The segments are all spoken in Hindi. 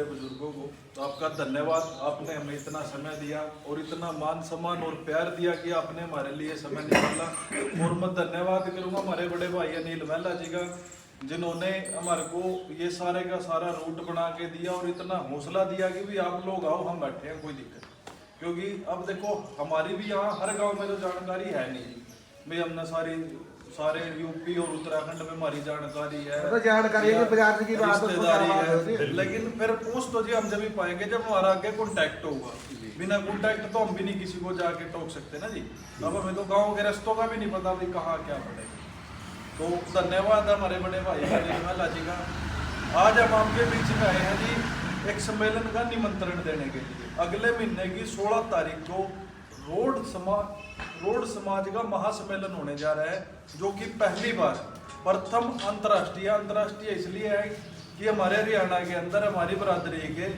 बुजुर्गों को तो आपका धन्यवाद। आपने हमें इतना समय दिया और इतना मान सम्मान और प्यार दिया कि आपने हमारे लिए समय निकाला। और मैं धन्यवाद करूंगा हमारे बड़े भाई अनिल महला जी का, जिन्होंने हमारे को ये सारे का सारा रूट बना के दिया और इतना हौसला दिया कि भी आप लोग आओ, हम बैठे हैं, कोई दिक्कत। क्योंकि अब देखो हमारी भी यहाँ हर गाँव में तो जानकारी है नहीं भाई, हमने सारे यूपी और उत्तराखंड में हमारी जानकारी है, तो जानकारी है बाजार की बात है, लेकिन फिर पूछ तो जी हम जब भी पाएंगे जब हमारा आगे कॉन्टैक्ट होगा। बिना कॉन्टैक्ट तो हम भी नहीं किसी को जाके टोक सकते ना जी। अब हमें तो गांव के रास्तों का भी नहीं पता भाई कहाँ क्या पड़ेगा। तो धन्यवाद हमारे बड़े भाई महला जी का। आज हम आपके बीच में आए हैं जी एक सम्मेलन का निमंत्रण देने के लिए। अगले महीने की 16 तारीख को रोड समाज का महासम्मेलन होने जा रहा है, जो कि पहली बार प्रथम अंतर्राष्ट्रीय इसलिए है कि हमारे हरियाणा के अंदर हमारी बरादरी के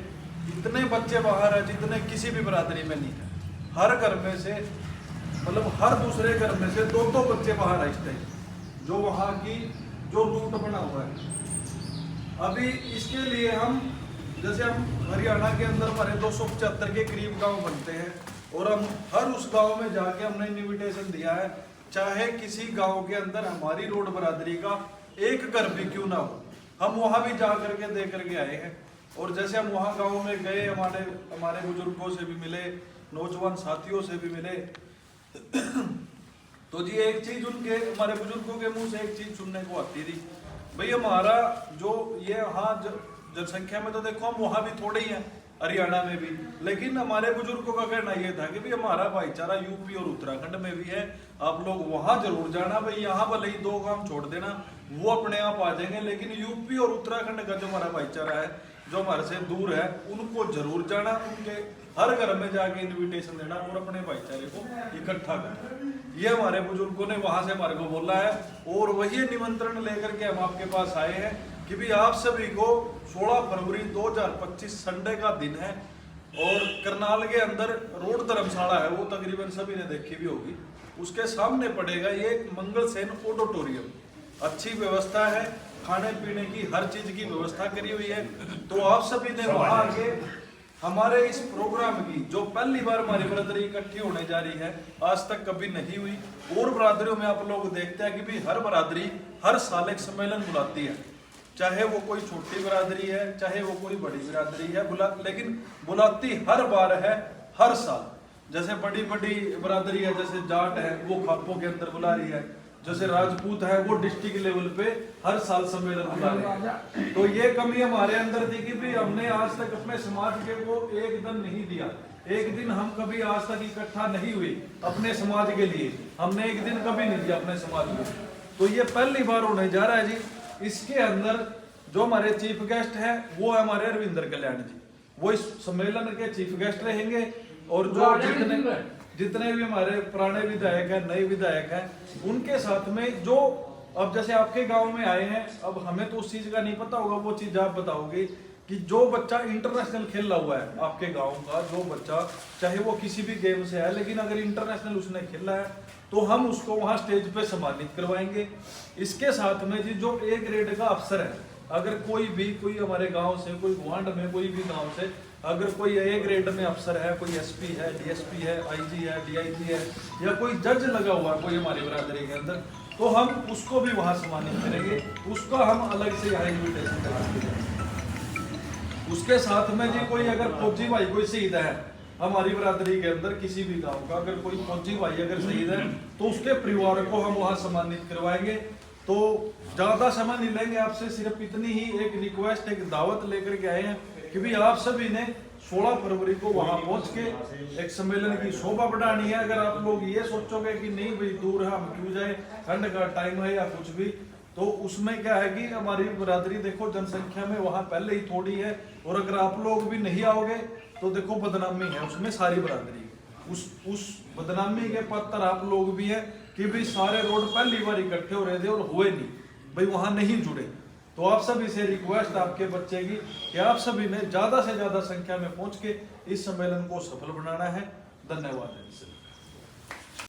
इतने बच्चे बाहर है जितने किसी भी बरादरी में नहीं है। हर घर में से मतलब हर दूसरे घर में से दो बच्चे बाहर है इस टाइम, जो वहाँ की जो रूट बना हुआ है। अभी इसके लिए हम जैसे हम हरियाणा के अंदर हमारे 275 के करीब गांव बनते हैं और हम हर उस गांव में जाके हमने इन्विटेशन दिया है, चाहे किसी गांव के अंदर हमारी रोड बरादरी का एक घर भी क्यों ना हो, हम वहां भी जा करके दे करके आए हैं। और जैसे हम वहां गांव में गए, हमारे बुजुर्गों से भी मिले, नौजवान साथियों से भी मिले, तो जी एक चीज हमारे बुजुर्गों के मुंह से एक चीज सुनने को आती थी, भाई हमारा जो ये यहाँ जनसंख्या में तो देखो हम वहां भी थोड़े ही हैं, हरियाणा में भी, लेकिन हमारे बुजुर्गों का कहना यह था कि भाई हमारा भाईचारा यूपी और उत्तराखंड में भी है, आप लोग वहां जरूर जाना, भाई यहाँ भले ही 2 काम छोड़ देना, वो अपने आप आ जाएंगे, लेकिन यूपी और उत्तराखंड का जो हमारा भाईचारा है, जो हमारे से दूर है, उनको जरूर जाना, उनके हर घर में जाके इन्विटेशन देना और अपने भाईचारे को इकट्ठा करना। ये हमारे बुजुर्गों ने वहां से हमारे को बोला है और वही निमंत्रण लेकर के हम आपके पास आए हैं कि भी आप सभी को 16 फरवरी 2025 संडे का दिन है और करनाल के अंदर रोड धर्मशाला है, वो तकरीबन सभी ने देखी भी होगी, उसके सामने पड़ेगा ये मंगल सेन ऑडिटोरियम। अच्छी व्यवस्था है, खाने पीने की हर चीज की व्यवस्था करी हुई है। तो आप सभी ने वहां आके हमारे इस प्रोग्राम की जो पहली बार हमारी बरादरी इकट्ठी होने जा रही है, आज तक कभी नहीं हुई, और बरादरियों में आप लोग देखते हैं कि भी हर बरादरी हर साल एक सम्मेलन बुलाती है, चाहे वो कोई छोटी बरादरी है चाहे वो कोई बड़ी बरादरी है, लेकिन बुलाती हर बार है, हर साल। जैसे बड़ी बरादरी है, जैसे जाट है वो खापों के अंदर बुला रही है, जैसे राजपूत है वो डिस्ट्रिक्ट लेवल पे हर साल सम्मेलन बुला रहे हैं। तो ये कमी हमारे अंदर थी कि भी हमने आज तक अपने समाज के को एक दिन नहीं दिया, एक दिन हम कभी आज तक इकट्ठा नहीं हुए अपने समाज के लिए, हमने एक दिन कभी नहीं दिया अपने समाज को। तो ये पहली बार होने जा रहा है जी। इसके अंदर जो हमारे चीफ गेस्ट हैं वो है हमारे रविंद्र कल्याण जी, वो इस सम्मेलन के चीफ गेस्ट रहेंगे। और जो जितने भी हमारे पुराने विधायक हैं, नए विधायक हैं, उनके साथ में जो अब जैसे आपके गांव में आए हैं, अब हमें तो उस चीज का नहीं पता होगा, वो चीज आप बताओगे कि जो बच्चा इंटरनेशनल खेला हुआ है आपके गांव का, जो बच्चा चाहे वो किसी भी गेम से है, लेकिन अगर इंटरनेशनल उसने खेला है तो हम उसको वहां स्टेज पे सम्मानित करवाएंगे। इसके साथ में जी जो A ग्रेड का अफसर है, अगर कोई हमारे गांव से, कोई वार्ड में कोई भी गांव से अगर कोई A ग्रेड में अफसर है, कोई SP है, DSP है, IG है, DIG है, या कोई जज लगा हुआ है कोई हमारी बरादरी के अंदर, तो हम उसको भी वहां सम्मानित करेंगे, उसका हम अलग से यहाँ इन्विटेशन कराएंगे। उसके साथ में जी कोई अगर फौजी भाई कोई शहीद है हमारी बरादरी के अंदर, किसी भी गांव का अगर कोई फौजी भाई अगर शहीद है तो उसके परिवार को हम वहां सम्मानित करवाएंगे। तो ज्यादा समय नहीं लेंगे आपसे, सिर्फ इतनी ही एक रिक्वेस्ट, एक दावत लेकर के आए हैं कि भी आप सभी ने 16 फरवरी को वहां पहुंच के एक सम्मेलन की शोभा बढ़ानी है। अगर आप लोग ये सोचोगे कि नहीं भाई दूर है हम क्यों जाए, ठंड का टाइम है या कुछ भी, तो उसमें क्या है कि हमारी बरादरी देखो जनसंख्या में वहां पहले ही थोड़ी है, और अगर आप लोग भी नहीं आओगे तो देखो बदनामी है उसमें सारी बरादरी, उस बदनामी के पात्र आप लोग भी है कि भाई सारे रोड पहली बार इकट्ठे हो रहे थे और हुए नहीं, भाई वहां नहीं जुड़े। तो आप सभी से रिक्वेस्ट आपके बच्चे की कि आप सभी ने ज्यादा से ज्यादा संख्या में पहुंच के इस सम्मेलन को सफल बनाना है। धन्यवाद।